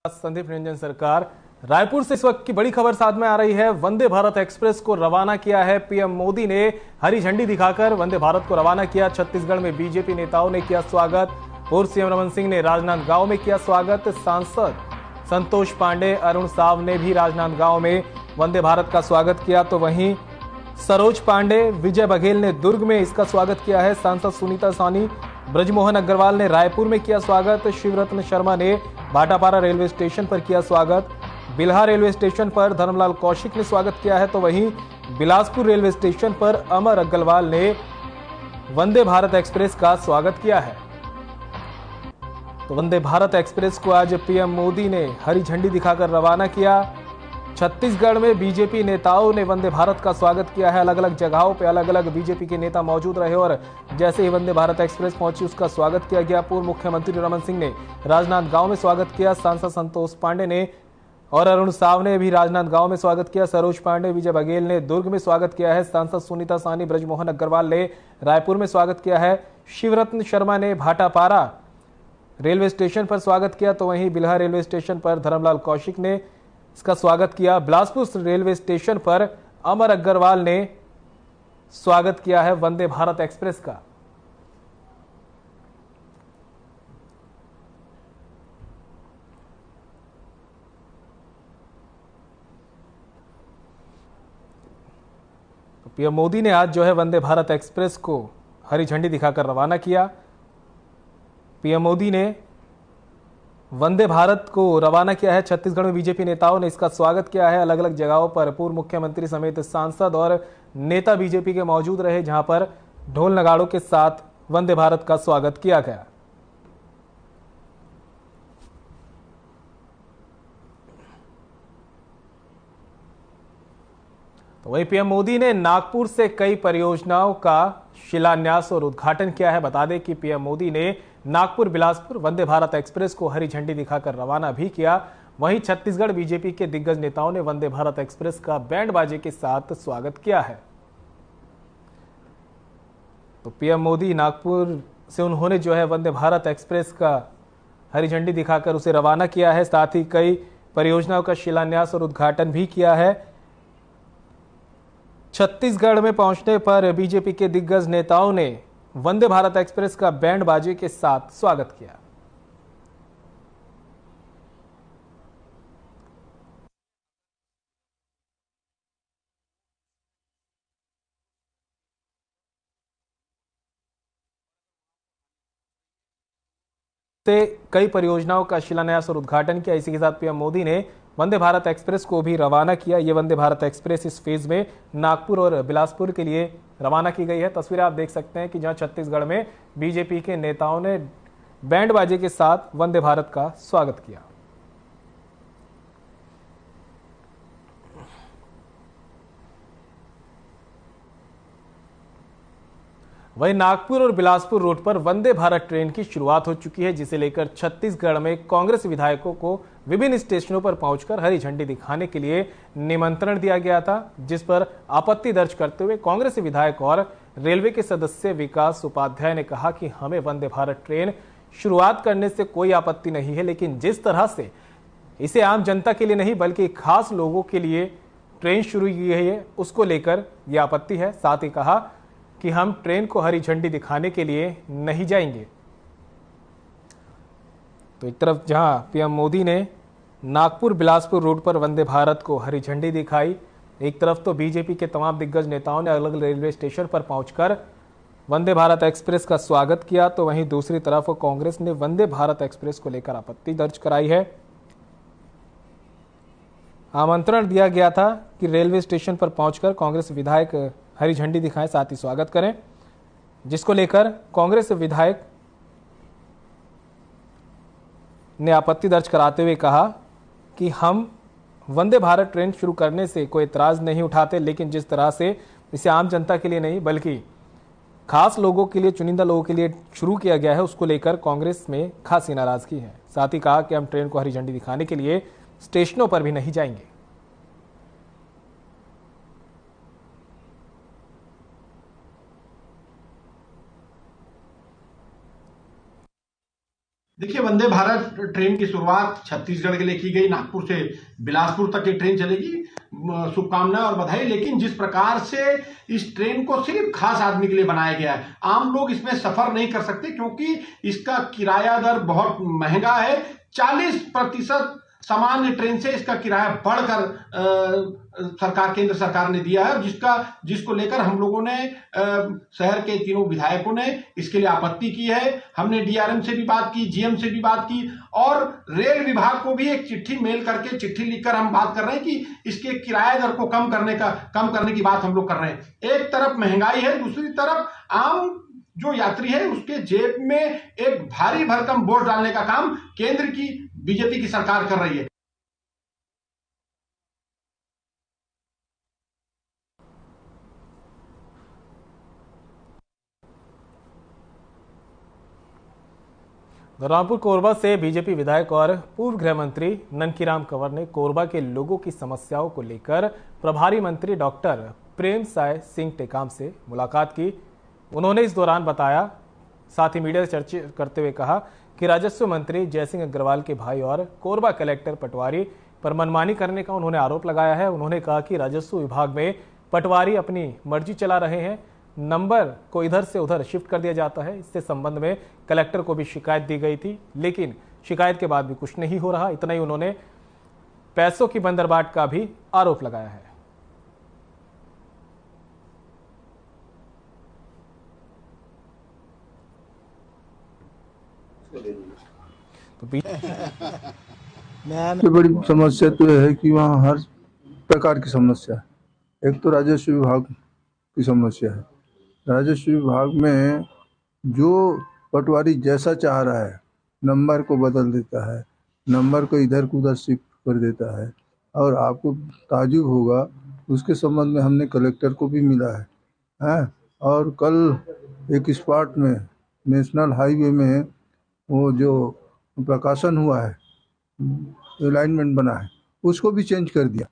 संदीप निरंजन सरकार। रायपुर से इस वक्त की बड़ी खबर साथ में आ रही है। वंदे भारत एक्सप्रेस को रवाना किया है पीएम मोदी ने। हरी झंडी दिखाकर वंदे भारत को रवाना किया। छत्तीसगढ़ में बीजेपी नेताओं ने किया स्वागत। पूर्व सीएम रमन सिंह ने राजनांदगांव में किया स्वागत। सांसद संतोष पांडे, अरुण साव ने भी राजनांदगांव में वंदे भारत का स्वागत किया। तो वहीं सरोज पांडे, विजय बघेल ने दुर्ग में इसका स्वागत किया है। सांसद सुनीता सानी, ब्रजमोहन अग्रवाल ने रायपुर में किया स्वागत। शिवरत्न शर्मा ने भाटापारा रेलवे स्टेशन पर किया स्वागत। बिल्हा रेलवे स्टेशन पर धर्मलाल कौशिक ने स्वागत किया है। तो वहीं बिलासपुर रेलवे स्टेशन पर अमर अग्रवाल ने वंदे भारत एक्सप्रेस का स्वागत किया है। तो वंदे भारत एक्सप्रेस को आज पीएम मोदी ने हरी झंडी दिखाकर रवाना किया। छत्तीसगढ़ में बीजेपी नेताओं ने वंदे भारत का स्वागत किया है। अलग अलग जगहों पे अलग अलग बीजेपी के नेता मौजूद रहे और जैसे ही वंदे भारत एक्सप्रेस पहुंची उसका स्वागत किया गया। पूर्व मुख्यमंत्री रमन सिंह ने राजनांदगांव में स्वागत किया। सांसद संतोष पांडे ने और अरुण साव ने भी राजनांदगांव में स्वागत किया। सरोज पांडे, विजय बघेल ने दुर्ग में स्वागत किया है। सांसद सुनीता सानी, ब्रजमोहन अग्रवाल ने रायपुर में स्वागत किया है। शिवरत्न शर्मा ने भाटापारा रेलवे स्टेशन पर स्वागत किया। तो वहीं बिल्हा रेलवे स्टेशन पर धर्मलाल कौशिक ने इसका स्वागत किया। बिलासपुर रेलवे स्टेशन पर अमर अग्रवाल ने स्वागत किया है वंदे भारत एक्सप्रेस का। तो पीएम मोदी ने आज जो है वंदे भारत एक्सप्रेस को हरी झंडी दिखाकर रवाना किया। पीएम मोदी ने वंदे भारत को रवाना किया है। छत्तीसगढ़ में बीजेपी नेताओं ने इसका स्वागत किया है। अलग अलग जगहों पर पूर्व मुख्यमंत्री समेत सांसद और नेता बीजेपी के मौजूद रहे, जहां पर ढोल नगाड़ों के साथ वंदे भारत का स्वागत किया गया। तो वहीं पीएम मोदी ने नागपुर से कई परियोजनाओं का शिलान्यास और उद्घाटन किया है। बता दें कि पीएम मोदी ने नागपुर बिलासपुर वंदे भारत एक्सप्रेस को हरी झंडी दिखाकर रवाना भी किया। वहीं छत्तीसगढ़ बीजेपी के दिग्गज नेताओं ने वंदे भारत एक्सप्रेस का बैंड बाजे के साथ स्वागत किया है। तो पीएम मोदी नागपुर से उन्होंने जो है वंदे भारत एक्सप्रेस का हरी झंडी दिखाकर उसे रवाना किया है। साथ ही कई परियोजनाओं का शिलान्यास और उद्घाटन भी किया है। छत्तीसगढ़ में पहुंचने पर बीजेपी के दिग्गज नेताओं ने वंदे भारत एक्सप्रेस का बैंड बाजे के साथ स्वागत किया। कई परियोजनाओं का शिलान्यास और उद्घाटन किया। इसी के साथ पीएम मोदी ने वंदे भारत एक्सप्रेस को भी रवाना किया। ये वंदे भारत एक्सप्रेस इस फेज में नागपुर और बिलासपुर के लिए रवाना की गई है। तस्वीरें आप देख सकते हैं कि जहां छत्तीसगढ़ में बीजेपी के नेताओं ने बैंड बाजे के साथ वंदे भारत का स्वागत किया। वहीं नागपुर और बिलासपुर रोड पर वंदे भारत ट्रेन की शुरुआत हो चुकी है, जिसे लेकर छत्तीसगढ़ में कांग्रेस विधायकों को विभिन्न स्टेशनों पर पहुंचकर हरी झंडी दिखाने के लिए निमंत्रण दिया गया था, जिस पर आपत्ति दर्ज करते हुए कांग्रेस विधायक और रेलवे के सदस्य विकास उपाध्याय ने कहा कि हमें वंदे भारत ट्रेन शुरुआत करने से कोई आपत्ति नहीं है, लेकिन जिस तरह से इसे आम जनता के लिए नहीं बल्कि खास लोगों के लिए ट्रेन शुरू की गई है उसको लेकर यह आपत्ति है। साथ ही कहा कि हम ट्रेन को हरी झंडी दिखाने के लिए नहीं जाएंगे। तो एक तरफ जहां पीएम मोदी ने नागपुर बिलासपुर रोड पर वंदे भारत को हरी झंडी दिखाई, एक तरफ तो बीजेपी के तमाम दिग्गज नेताओं ने अलग अलग रेलवे स्टेशन पर पहुंचकर वंदे भारत एक्सप्रेस का स्वागत किया, तो वहीं दूसरी तरफ कांग्रेस ने वंदे भारत एक्सप्रेस को लेकर आपत्ति दर्ज कराई है। आमंत्रण दिया गया था कि रेलवे स्टेशन पर पहुंचकर कांग्रेस विधायक हरी झंडी दिखाएं, साथ ही स्वागत करें, जिसको लेकर कांग्रेस विधायक ने आपत्ति दर्ज कराते हुए कहा कि हम वंदे भारत ट्रेन शुरू करने से कोई एतराज नहीं उठाते, लेकिन जिस तरह से इसे आम जनता के लिए नहीं बल्कि खास लोगों के लिए, चुनिंदा लोगों के लिए शुरू किया गया है, उसको लेकर कांग्रेस में खासी नाराजगी है। साथ ही कहा कि हम ट्रेन को हरी झंडी दिखाने के लिए स्टेशनों पर भी नहीं जाएंगे। देखिए, वंदे भारत ट्रेन की शुरुआत छत्तीसगढ़ के लिए की गई, नागपुर से बिलासपुर तक की ट्रेन चलेगी। शुभकामनाएं और बधाई। लेकिन जिस प्रकार से इस ट्रेन को सिर्फ खास आदमी के लिए बनाया गया है, आम लोग इसमें सफर नहीं कर सकते, क्योंकि इसका किराया दर बहुत महंगा है। 40% सामान्य ट्रेन से इसका किराया बढ़कर सरकार, केंद्र सरकार ने दिया है, जिसको लेकर हम लोगों ने, शहर के तीनों विधायकों ने इसके लिए आपत्ति की है। हमने डीआरएम से भी बात की, जीएम से भी बात की, और रेल विभाग को भी एक चिट्ठी मेल करके, चिट्ठी लिखकर हम बात कर रहे हैं कि इसके किराया दर को कम करने की बात हम लोग कर रहे हैं। एक तरफ महंगाई है, दूसरी तरफ आम जो यात्री है उसके जेब में एक भारी भरकम बोझ डालने का काम केंद्र की बीजेपी की सरकार कर रही है। रामपुर कोरबा से बीजेपी विधायक और पूर्व गृह मंत्री ननकीराम कंवर ने कोरबा के लोगों की समस्याओं को लेकर प्रभारी मंत्री डॉक्टर प्रेम साय सिंह टेकाम से मुलाकात की। उन्होंने इस दौरान बताया, साथ ही मीडिया से चर्चा करते हुए कहा कि राजस्व मंत्री जयसिंह अग्रवाल के भाई और कोरबा कलेक्टर पटवारी पर मनमानी करने का उन्होंने आरोप लगाया है। उन्होंने कहा कि राजस्व विभाग में पटवारी अपनी मर्जी चला रहे हैं, नंबर को इधर से उधर शिफ्ट कर दिया जाता है। इससे संबंध में कलेक्टर को भी शिकायत दी गई थी, लेकिन शिकायत के बाद भी कुछ नहीं हो रहा। इतना ही उन्होंने पैसों की बंदरबाट का भी आरोप लगाया है। सबसे बड़ी समस्या तो यह है कि वहाँ हर प्रकार की समस्या है। एक तो राजस्व विभाग की समस्या है। राजस्व विभाग में जो पटवारी जैसा चाह रहा है, नंबर को बदल देता है, नंबर को इधर को उधर शिफ्ट कर देता है। और आपको ताजुब होगा, उसके संबंध में हमने कलेक्टर को भी मिला है। और कल एक स्पॉट में नेशनल हाईवे में वो जो प्रकाशन हुआ है, अलाइनमेंट बना है, उसको भी चेंज कर दिया।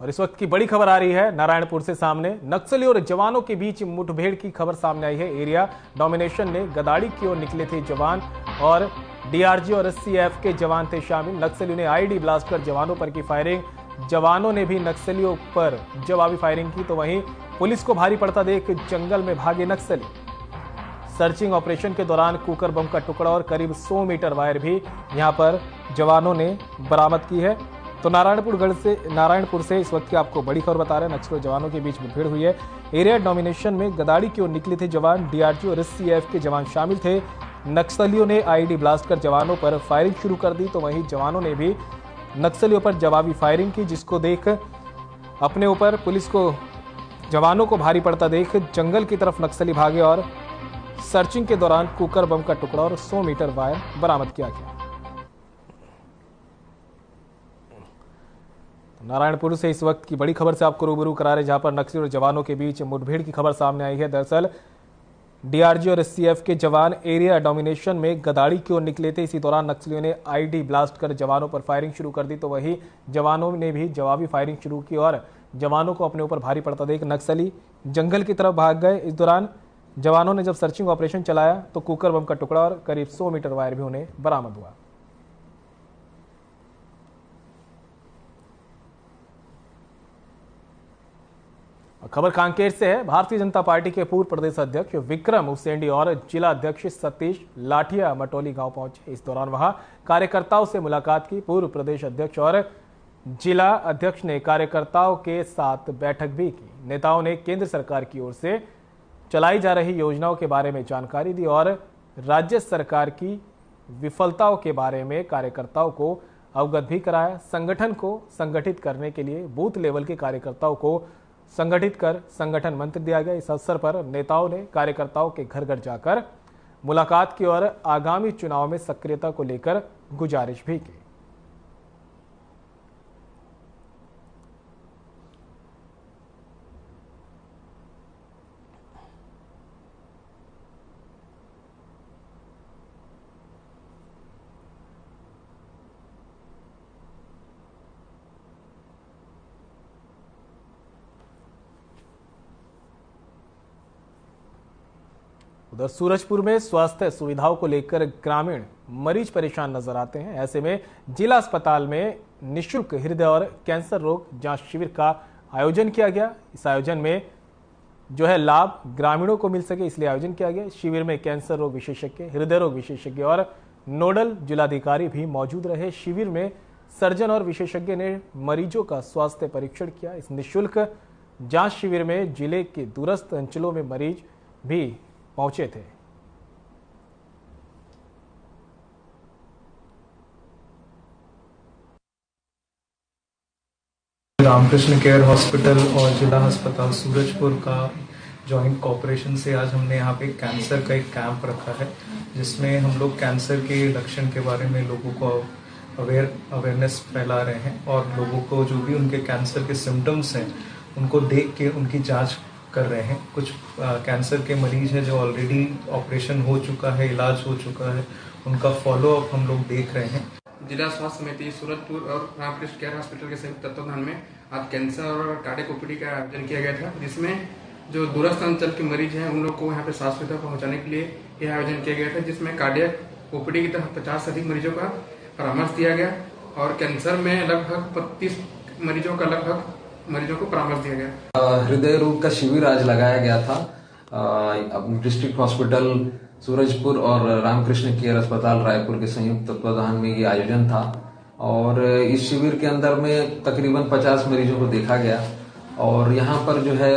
और इस वक्त की बड़ी खबर आ रही है नारायणपुर से सामने। नक्सलियों और जवानों के बीच मुठभेड़ की खबर सामने आई है। एरिया डोमिनेशन ने गदाड़ी की ओर निकले थे जवान और डीआरजी और एससीएफ के जवान थे शामिल। नक्सलियों ने आईडी ब्लास्ट कर जवानों पर की फायरिंग। जवानों ने भी नक्सलियों पर जवाबी फायरिंग की, तो वहीं पुलिस को भारी पड़ता देख जंगल में भागे नक्सली। सर्चिंग ऑपरेशन के दौरान कुकर बम का टुकड़ा और करीब 100 मीटर वायर भी यहां पर जवानों ने बरामद की है। तो नारायणपुर से इस वक्त की आपको बड़ी खबर बता रहे हैं। नक्सली और जवानों के बीच मुठभेड़ हुई है। एरिया डोमिनेशन में गदाड़ी की ओर निकले थे जवान, डीआरजी और एससीएफ के जवान शामिल थे। नक्सलियों ने आईडी ब्लास्ट कर जवानों पर फायरिंग शुरू कर दी, तो वहीं जवानों ने भी नक्सलियों पर जवाबी फायरिंग की, जिसको देख अपने ऊपर पुलिस को, जवानों को भारी पड़ता देख जंगल की तरफ नक्सली भागे और सर्चिंग के दौरान कुकर बम का टुकड़ा और 100 मीटर वायर बरामद किया गया। नारायणपुर से इस वक्त की बड़ी खबर से आपको रूबरू करा रहे, जहां पर नक्सली और जवानों के बीच मुठभेड़ की खबर सामने आई है। दरअसल डीआरजी और एससीएफ के जवान एरिया डोमिनेशन में गदाड़ी की ओर निकले थे। इसी दौरान नक्सलियों ने आईडी ब्लास्ट कर जवानों पर फायरिंग शुरू कर दी, तो वहीं जवानों ने भी जवाबी फायरिंग शुरू की और जवानों को अपने ऊपर भारी पड़ता देख नक्सली जंगल की तरफ भाग गए। इस दौरान जवानों ने जब सर्चिंग ऑपरेशन चलाया तो कुकर बम का टुकड़ा और करीब 100 मीटर वायर भी उन्हें बरामद हुआ। खबर कांकेर से है। भारतीय जनता पार्टी के पूर्व प्रदेश अध्यक्ष विक्रम उसेंडी और जिला अध्यक्ष सतीश लाठिया मटोली गांव पहुंचे। इस दौरान वहां कार्यकर्ताओं से मुलाकात की। पूर्व प्रदेश अध्यक्ष और जिला अध्यक्ष ने कार्यकर्ताओं के साथ बैठक भी की। नेताओं ने केंद्र सरकार की ओर से चलाई जा रही योजनाओं के बारे में जानकारी दी और राज्य सरकार की विफलताओं के बारे में कार्यकर्ताओं को अवगत भी कराया। संगठन को संगठित करने के लिए बूथ लेवल के कार्यकर्ताओं को संगठित कर संगठन मंत्र दिया गया। इस अवसर पर नेताओं ने कार्यकर्ताओं के घर घर जाकर मुलाकात की और आगामी चुनाव में सक्रियता को लेकर गुजारिश भी की। उधर सूरजपुर में स्वास्थ्य सुविधाओं को लेकर ग्रामीण मरीज परेशान नजर आते हैं। ऐसे में जिला अस्पताल में निःशुल्क हृदय और कैंसर रोग जांच शिविर का आयोजन किया गया। इस आयोजन में जो है लाभ ग्रामीणों को मिल सके इसलिए आयोजन किया गया। शिविर में कैंसर रोग विशेषज्ञ, हृदय रोग विशेषज्ञ और नोडल जिलाधिकारी भी मौजूद रहे। शिविर में सर्जन और विशेषज्ञ ने मरीजों का स्वास्थ्य परीक्षण किया। इस निःशुल्क जांच शिविर में जिले के दूरस्थ अंचलों में मरीज भी पहुंचे थे। रामकृष्ण केयर हॉस्पिटल और जिला अस्पताल सूरजपुर का जॉइंट कोऑपरेशन से आज हमने यहाँ पे कैंसर का एक कैंप रखा है, जिसमें हम लोग कैंसर के लक्षण के बारे में लोगों को अवेयरनेस फैला रहे हैं और लोगों को जो भी उनके कैंसर के सिम्टम्स हैं उनको देख के उनकी जांच कर रहे हैं। कुछ कैंसर के मरीज हैं जो ऑलरेडी ऑपरेशन हो चुका है, इलाज हो चुका है, उनका फॉलोअप हम लोग देख रहे हैं। जिला स्वास्थ्य समिति सूरजपुर और रामकृष्ण केयर हॉस्पिटल के संयुक्त तत्वाधान में आज कैंसर और कार्डियक ओपीडी का आयोजन किया गया था, जिसमें जो दूरस्थ अंचल के मरीज हैं उन लोग को यहाँ पे स्वास्थ्य सुविधा पहुँचाने के लिए यह आयोजन किया गया था, जिसमें कार्डियक ओपीडी की तरफ 50 से अधिक मरीजों का परामर्श दिया गया और कैंसर में लगभग 35 मरीजों को परामर्श दिया गया। हृदय रोग का शिविर आज लगाया गया था। डिस्ट्रिक्ट हॉस्पिटल सूरजपुर और रामकृष्ण केयर अस्पताल रायपुर के संयुक्त तत्वाधान में ये आयोजन था और इस शिविर के अंदर में तकरीबन 50 मरीजों को देखा गया और यहाँ पर जो है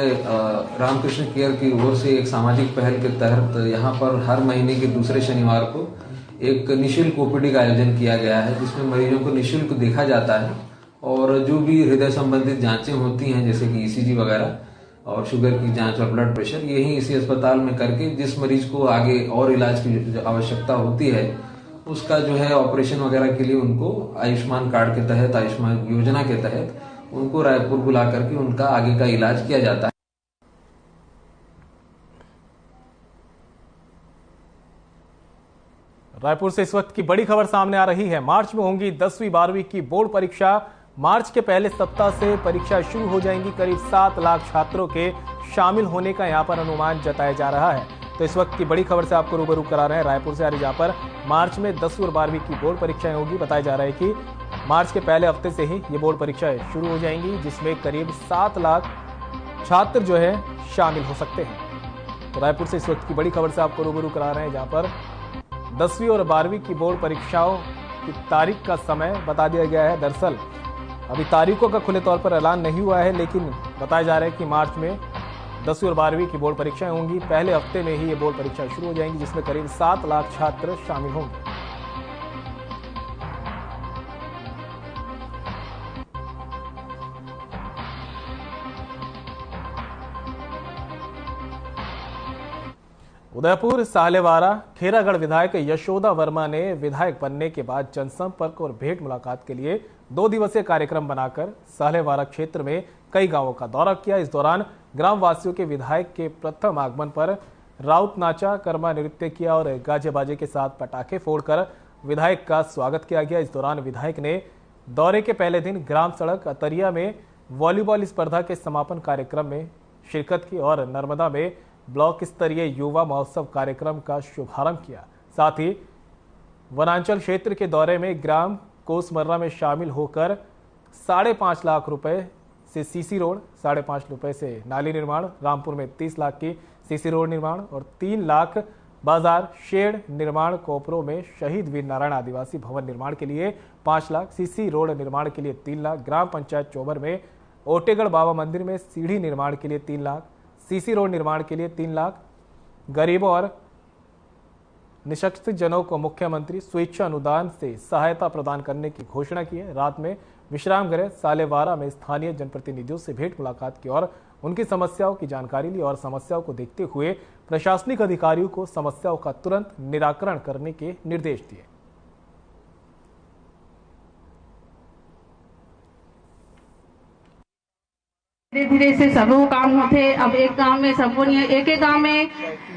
रामकृष्ण केयर की ओर से एक सामाजिक पहल के तहत यहाँ पर हर महीने के दूसरे शनिवार को एक निःशुल्क ओपीडी का आयोजन किया गया है, जिसमें मरीजों को निःशुल्क देखा जाता है और जो भी हृदय संबंधित जांचें होती हैं जैसे कि ईसीजी वगैरह और शुगर की जांच और ब्लड प्रेशर, यही इसी अस्पताल में करके जिस मरीज को आगे और इलाज की आवश्यकता होती है उसका जो है ऑपरेशन वगैरह के लिए उनको आयुष्मान कार्ड के तहत, आयुष्मान योजना के तहत उनको रायपुर बुला करके उनका आगे का इलाज किया जाता है। रायपुर से इस वक्त की बड़ी खबर सामने आ रही है। मार्च में होंगी 10वीं 12वीं की बोर्ड परीक्षा। मार्च के पहले सप्ताह से परीक्षा शुरू हो जाएंगी। करीब 7 लाख छात्रों के शामिल होने का यहां पर अनुमान जताया जा रहा है। तो इस वक्त की बड़ी खबर से आपको रूबरू करा रहे हैं रायपुर से, जहां पर मार्च में 10वीं और 12वीं की बोर्ड परीक्षाएं होगी। बताया जा रहा है कि मार्च के पहले हफ्ते से ही ये बोर्ड परीक्षाएं शुरू हो जाएंगी, जिसमें करीब 7 लाख छात्र जो है शामिल हो सकते हैं। तो रायपुर से इस वक्त की बड़ी खबर से आपको रूबरू करा रहे हैं, जहां पर 10वीं और 12वीं की बोर्ड परीक्षाओं की तारीख का समय बता दिया गया है। दरअसल अभी तारीखों का खुले तौर पर ऐलान नहीं हुआ है, लेकिन बताया जा रहा है कि मार्च में 10वीं और 12वीं की बोर्ड परीक्षाएं होंगी। पहले हफ्ते में ही ये बोर्ड परीक्षाएं शुरू हो जाएंगी, जिसमें करीब 7 लाख छात्र शामिल होंगे। उदयपुर सालेवारा खेरागढ़ विधायक यशोदा वर्मा ने विधायक बनने के बाद जनसंपर्क और भेंट मुलाकात के लिए 2 दिवसीय कार्यक्रम बनाकर सालेवारा क्षेत्र में कई गांवों का दौरा किया। इस दौरान ग्राम वासियों के विधायक के प्रथम आगमन पर राउत नाचा, कर्मा नृत्य किया और गाजे बाजे के साथ पटाखे फोड़कर विधायक का स्वागत किया गया। इस दौरान विधायक ने दौरे के पहले दिन ग्राम सड़क अतरिया में वॉलीबॉल स्पर्धा के समापन कार्यक्रम में शिरकत की और नर्मदा में ब्लॉक स्तरीय युवा महोत्सव कार्यक्रम का शुभारंभ किया। साथ ही वनांचल क्षेत्र के दौरे में ग्राम कोसमर्रा में शामिल होकर 5.5 लाख रुपए से सीसी रोड, 5.5 रुपए से नाली निर्माण, रामपुर में 30 लाख की सीसी रोड निर्माण और 3 लाख बाजार शेड निर्माण, कोपरो में शहीद वीर नारायण आदिवासी भवन निर्माण के लिए 5 लाख, सीसी रोड निर्माण के लिए 3 लाख, ग्राम पंचायत चोबर में ओटेगढ़ बाबा मंदिर में सीढ़ी निर्माण के लिए 3 लाख, सीसी रोड निर्माण के लिए 3 लाख, गरीबों और निशक्त जनों को मुख्यमंत्री स्वेच्छा अनुदान से सहायता प्रदान करने की घोषणा की है। रात में विश्राम गृह सालेवारा में स्थानीय जनप्रतिनिधियों से भेंट मुलाकात की और उनकी समस्याओं की जानकारी ली और समस्याओं को देखते हुए प्रशासनिक अधिकारियों को समस्याओं का तुरंत निराकरण करने के निर्देश दिए। धीरे धीरे से सबो काम होते। अब एक गांव में सबो नहीं, एक गांव में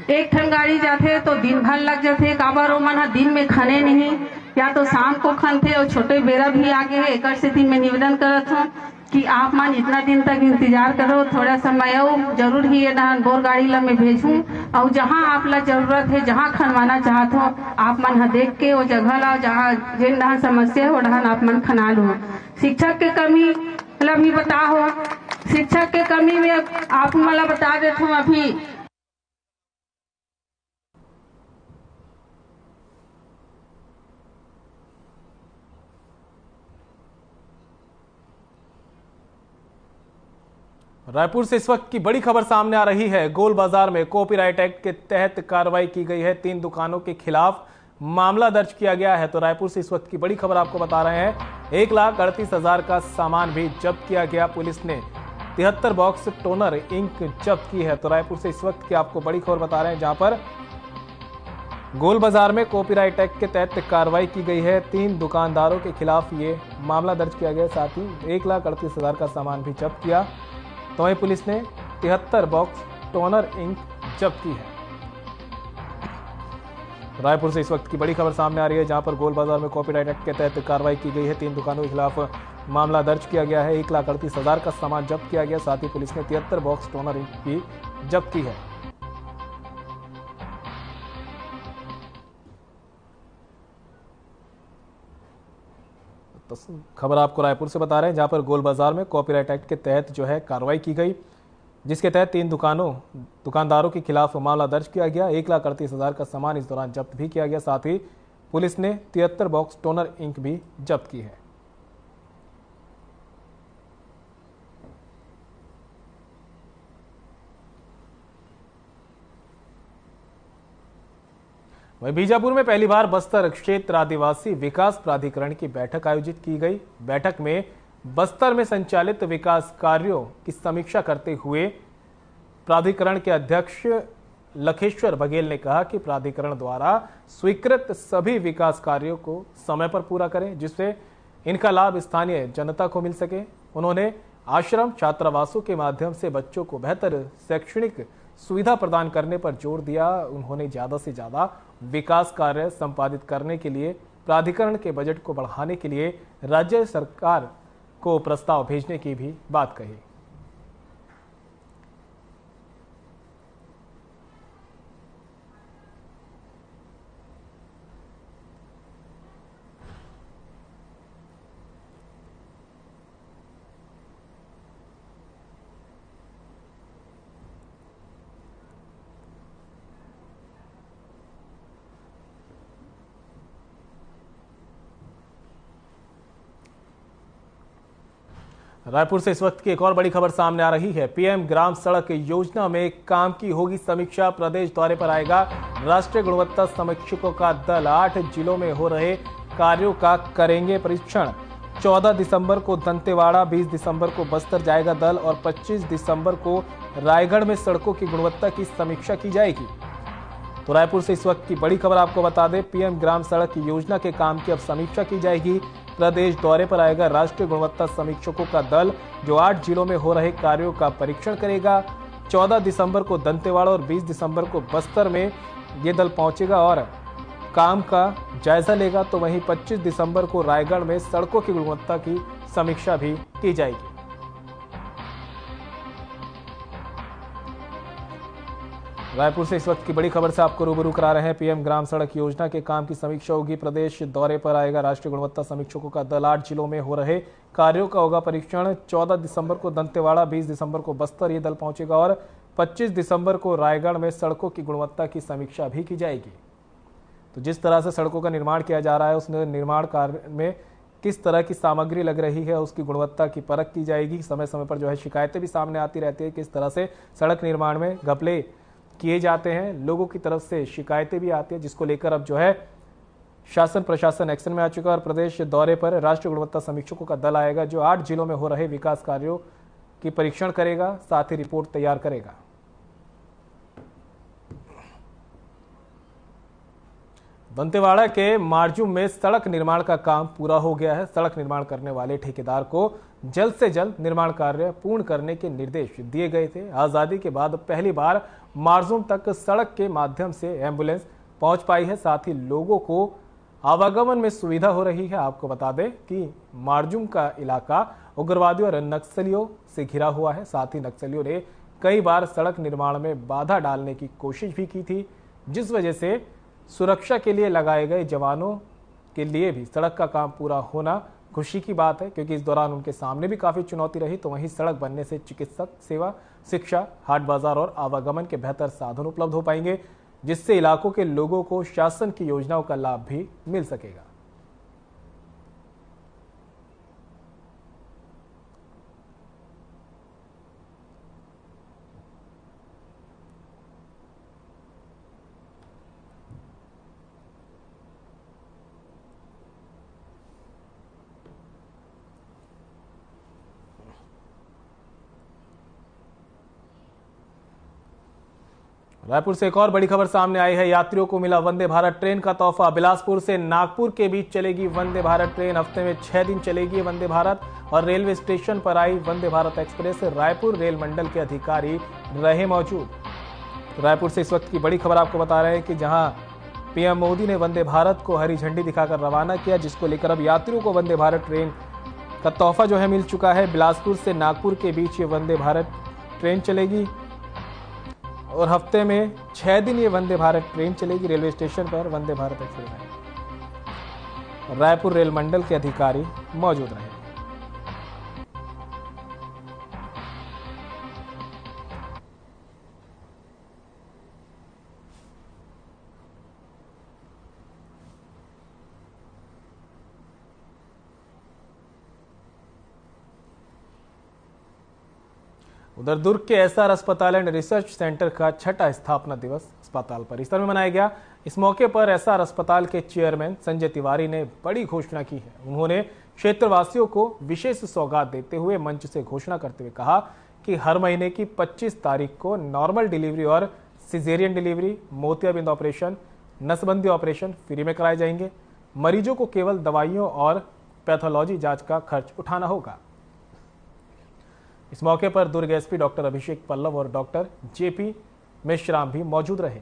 एक ठन गाड़ी जाते तो दिन भर लग जाते। काबर मन दिन में खाने नहीं, या तो शाम को खाते और छोटे बेरा भी आगे है। एक से दिन में निवेदन करत हूँ कि आप मन इतना दिन तक इंतजार करो, थोड़ा समय आओ, जरूर ही ये बोर गाड़ी ला मैं भेजूं और जहाँ आप ला जरूरत है, जहाँ खनवाना चाहत हो, आप मन ह देख के वो जगह ला, जहाँ जिन डहन समस्या हो डहन आप मन खना लो। शिक्षक के कमी मतलब भी बताओ, शिक्षक के कमी में आप मला बता देते हूँ अभी। रायपुर से इस वक्त की बड़ी खबर सामने आ रही है। गोल बाजार में कॉपीराइट एक्ट के तहत कार्रवाई की गई है। 3 दुकानों के खिलाफ मामला दर्ज किया गया है। तो रायपुर से इस वक्त की बड़ी खबर आपको बता रहे हैं। 1,38,000 का सामान भी जब्त किया गया। पुलिस ने 73 बॉक्स टोनर इंक जब्त की है। तो रायपुर से इस वक्त की आपको बड़ी खबर बता रहे हैं, जहां पर गोल बाजार में कॉपीराइट एक्ट के तहत कार्रवाई की गई है। 3 दुकानदारों के खिलाफ ये मामला दर्ज किया गया। साथ ही 1,38,000 का सामान भी जब्त किया। तो वहीं पुलिस ने 73 बॉक्स टोनर इंक जब्त की है। रायपुर से इस वक्त की बड़ी खबर सामने आ रही है, जहां पर गोल बाजार में कॉपीराइट एक्ट के तहत कार्रवाई की गई है। 3 दुकानों के खिलाफ मामला दर्ज किया गया है। 1,38,000 का सामान जब्त किया गया। साथ ही पुलिस ने 73 बॉक्स टोनर इंक भी जब्त की है। तो खबर आपको रायपुर से बता रहे हैं, जहां पर गोल बाजार में कॉपीराइट एक्ट के तहत जो है कार्रवाई की गई, जिसके तहत 3 दुकानदारों के खिलाफ मामला दर्ज किया गया। 1,38,000 का सामान इस दौरान जब्त भी किया गया। साथ ही पुलिस ने 73 बॉक्स टोनर इंक भी जब्त की है। वहीं बीजापुर में पहली बार बस्तर क्षेत्र आदिवासी विकास प्राधिकरण की बैठक आयोजित की गई। बैठक में बस्तर में संचालित विकास कार्यों की समीक्षा करते हुए प्राधिकरण के अध्यक्ष लखेश्वर बघेल ने कहा कि प्राधिकरण द्वारा स्वीकृत सभी विकास कार्यों को समय पर पूरा करें, जिससे इनका लाभ स्थानीय जनता को मिल सके। उन्होंने आश्रम छात्रावासों के माध्यम से बच्चों को बेहतर शैक्षणिक सुविधा प्रदान करने पर जोर दिया। उन्होंने ज्यादा से ज्यादा विकास कार्य संपादित करने के लिए प्राधिकरण के बजट को बढ़ाने के लिए राज्य सरकार को प्रस्ताव भेजने की भी बात कही। रायपुर से इस वक्त की एक और बड़ी खबर सामने आ रही है। पीएम ग्राम सड़क योजना में काम की होगी समीक्षा। प्रदेश दौरे पर आएगा राष्ट्रीय गुणवत्ता समीक्षकों का दल। 8 जिलों में हो रहे कार्यों का करेंगे परीक्षण। 14 दिसंबर को दंतेवाड़ा, 20 दिसंबर को बस्तर जाएगा दल और 25 दिसंबर को रायगढ़ में सड़कों की गुणवत्ता की समीक्षा की जाएगी। तो रायपुर से इस वक्त की बड़ी खबर आपको बता दें, पीएम ग्राम सड़क योजना के काम की अब समीक्षा की जाएगी। प्रदेश दौरे पर आएगा राष्ट्रीय गुणवत्ता समीक्षकों का दल, जो 8 जिलों में हो रहे कार्यों का परीक्षण करेगा। 14 दिसंबर को दंतेवाड़ा और 20 दिसंबर को बस्तर में ये दल पहुंचेगा और काम का जायजा लेगा। तो वहीं 25 दिसंबर को रायगढ़ में सड़कों की गुणवत्ता की समीक्षा भी की जाएगी। रायपुर से इस वक्त की बड़ी खबर से आपको रूबरू करा रहे हैं। पीएम ग्राम सड़क योजना के काम की समीक्षा होगी। प्रदेश दौरे पर आएगा राष्ट्रीय गुणवत्ता समीक्षकों का दल। 8 जिलों में हो रहे कार्यों का होगा परीक्षण। 14 दिसंबर को दंतेवाड़ा, 20 दिसंबर को बस्तर ये दल पहुंचेगा और 25 दिसंबर को रायगढ़ में सड़कों की गुणवत्ता की समीक्षा भी की जाएगी। तो जिस तरह से सड़कों का निर्माण किया जा रहा है, उस निर्माण कार्य में किस तरह की सामग्री लग रही है, उसकी गुणवत्ता की परख की जाएगी। समय समय पर जो है शिकायतें भी सामने आती रहती है, किस तरह से सड़क निर्माण में घपले किए जाते हैं, लोगों की तरफ से शिकायतें भी आती है, जिसको लेकर अब जो है शासन प्रशासन एक्शन में आ चुका है और प्रदेश दौरे पर राष्ट्रीय गुणवत्ता समीक्षकों का दल आएगा, जो 8 जिलों में हो रहे विकास कार्यों की परीक्षण करेगा, साथ ही रिपोर्ट तैयार करेगा। दंतेवाड़ा के मारजूम में सड़क निर्माण का काम पूरा हो गया है। सड़क निर्माण करने वाले ठेकेदार को जल्द से जल्द निर्माण कार्य पूर्ण करने के निर्देश दिए गए थे। आजादी के बाद पहली बार मारजूम तक सड़क के माध्यम से एम्बुलेंस पहुंच पाई है। साथ ही लोगों को आवागमन में सुविधा हो रही है। आपको बता दें कि मारजूम का इलाका उग्रवादियों और नक्सलियों से घिरा हुआ है। साथ ही नक्सलियों ने कई बार सड़क निर्माण में बाधा डालने की कोशिश भी की थी, जिस वजह से सुरक्षा के लिए लगाए गए जवानों के लिए भी सड़क का काम पूरा होना खुशी की बात है, क्योंकि इस दौरान उनके सामने भी काफी चुनौती रही। तो वहीं सड़क बनने से चिकित्सक सेवा, शिक्षा, हाट बाजार और आवागमन के बेहतर साधन उपलब्ध हो पाएंगे, जिससे इलाकों के लोगों को शासन की योजनाओं का लाभ भी मिल सकेगा। रायपुर से एक और बड़ी खबर सामने आई है। यात्रियों को मिला वंदे भारत ट्रेन का तोहफा। बिलासपुर से नागपुर के बीच चलेगी वंदे भारत ट्रेन। हफ्ते में 6 दिन चलेगी वंदे भारत। और रेलवे स्टेशन पर आई वंदे भारत एक्सप्रेस रायपुर रेल मंडल के अधिकारी रहे मौजूद। रायपुर से इस वक्त की बड़ी खबर आपको बता रहे हैं कि जहां पीएम मोदी ने वंदे भारत को हरी झंडी दिखाकर रवाना किया, जिसको लेकर अब यात्रियों को वंदे भारत ट्रेन का तोहफा जो है मिल चुका है। बिलासपुर से नागपुर के बीच ये वंदे भारत ट्रेन चलेगी और हफ्ते में 6 दिन ये वंदे भारत ट्रेन चलेगी। रेलवे स्टेशन पर वंदे भारत एक्सप्रेस रायपुर रेल मंडल के अधिकारी मौजूद रहे। उधर दुर्ग के एसआर अस्पताल एंड रिसर्च सेंटर का 6ठा स्थापना दिवस अस्पताल परिसर में मनाया गया। इस मौके पर एसआर अस्पताल के चेयरमैन संजय तिवारी ने बड़ी घोषणा की है। उन्होंने क्षेत्रवासियों को विशेष सौगात देते हुए मंच से घोषणा करते हुए कहा कि हर महीने की 25 तारीख को नॉर्मल डिलीवरी और सिजेरियन डिलीवरी, मोतियाबिंद ऑपरेशन, नसबंदी ऑपरेशन फ्री में कराए जाएंगे। मरीजों को केवल दवाइयों और पैथोलॉजी जांच का खर्च उठाना होगा। इस मौके पर दुर्ग एसपी डॉक्टर अभिषेक पल्लव और डॉक्टर जेपी मेश्राम भी मौजूद रहे।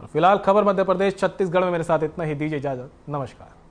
फिलहाल खबर मध्य प्रदेश छत्तीसगढ़ में मेरे साथ इतना ही। दीजिए इजाजत, नमस्कार।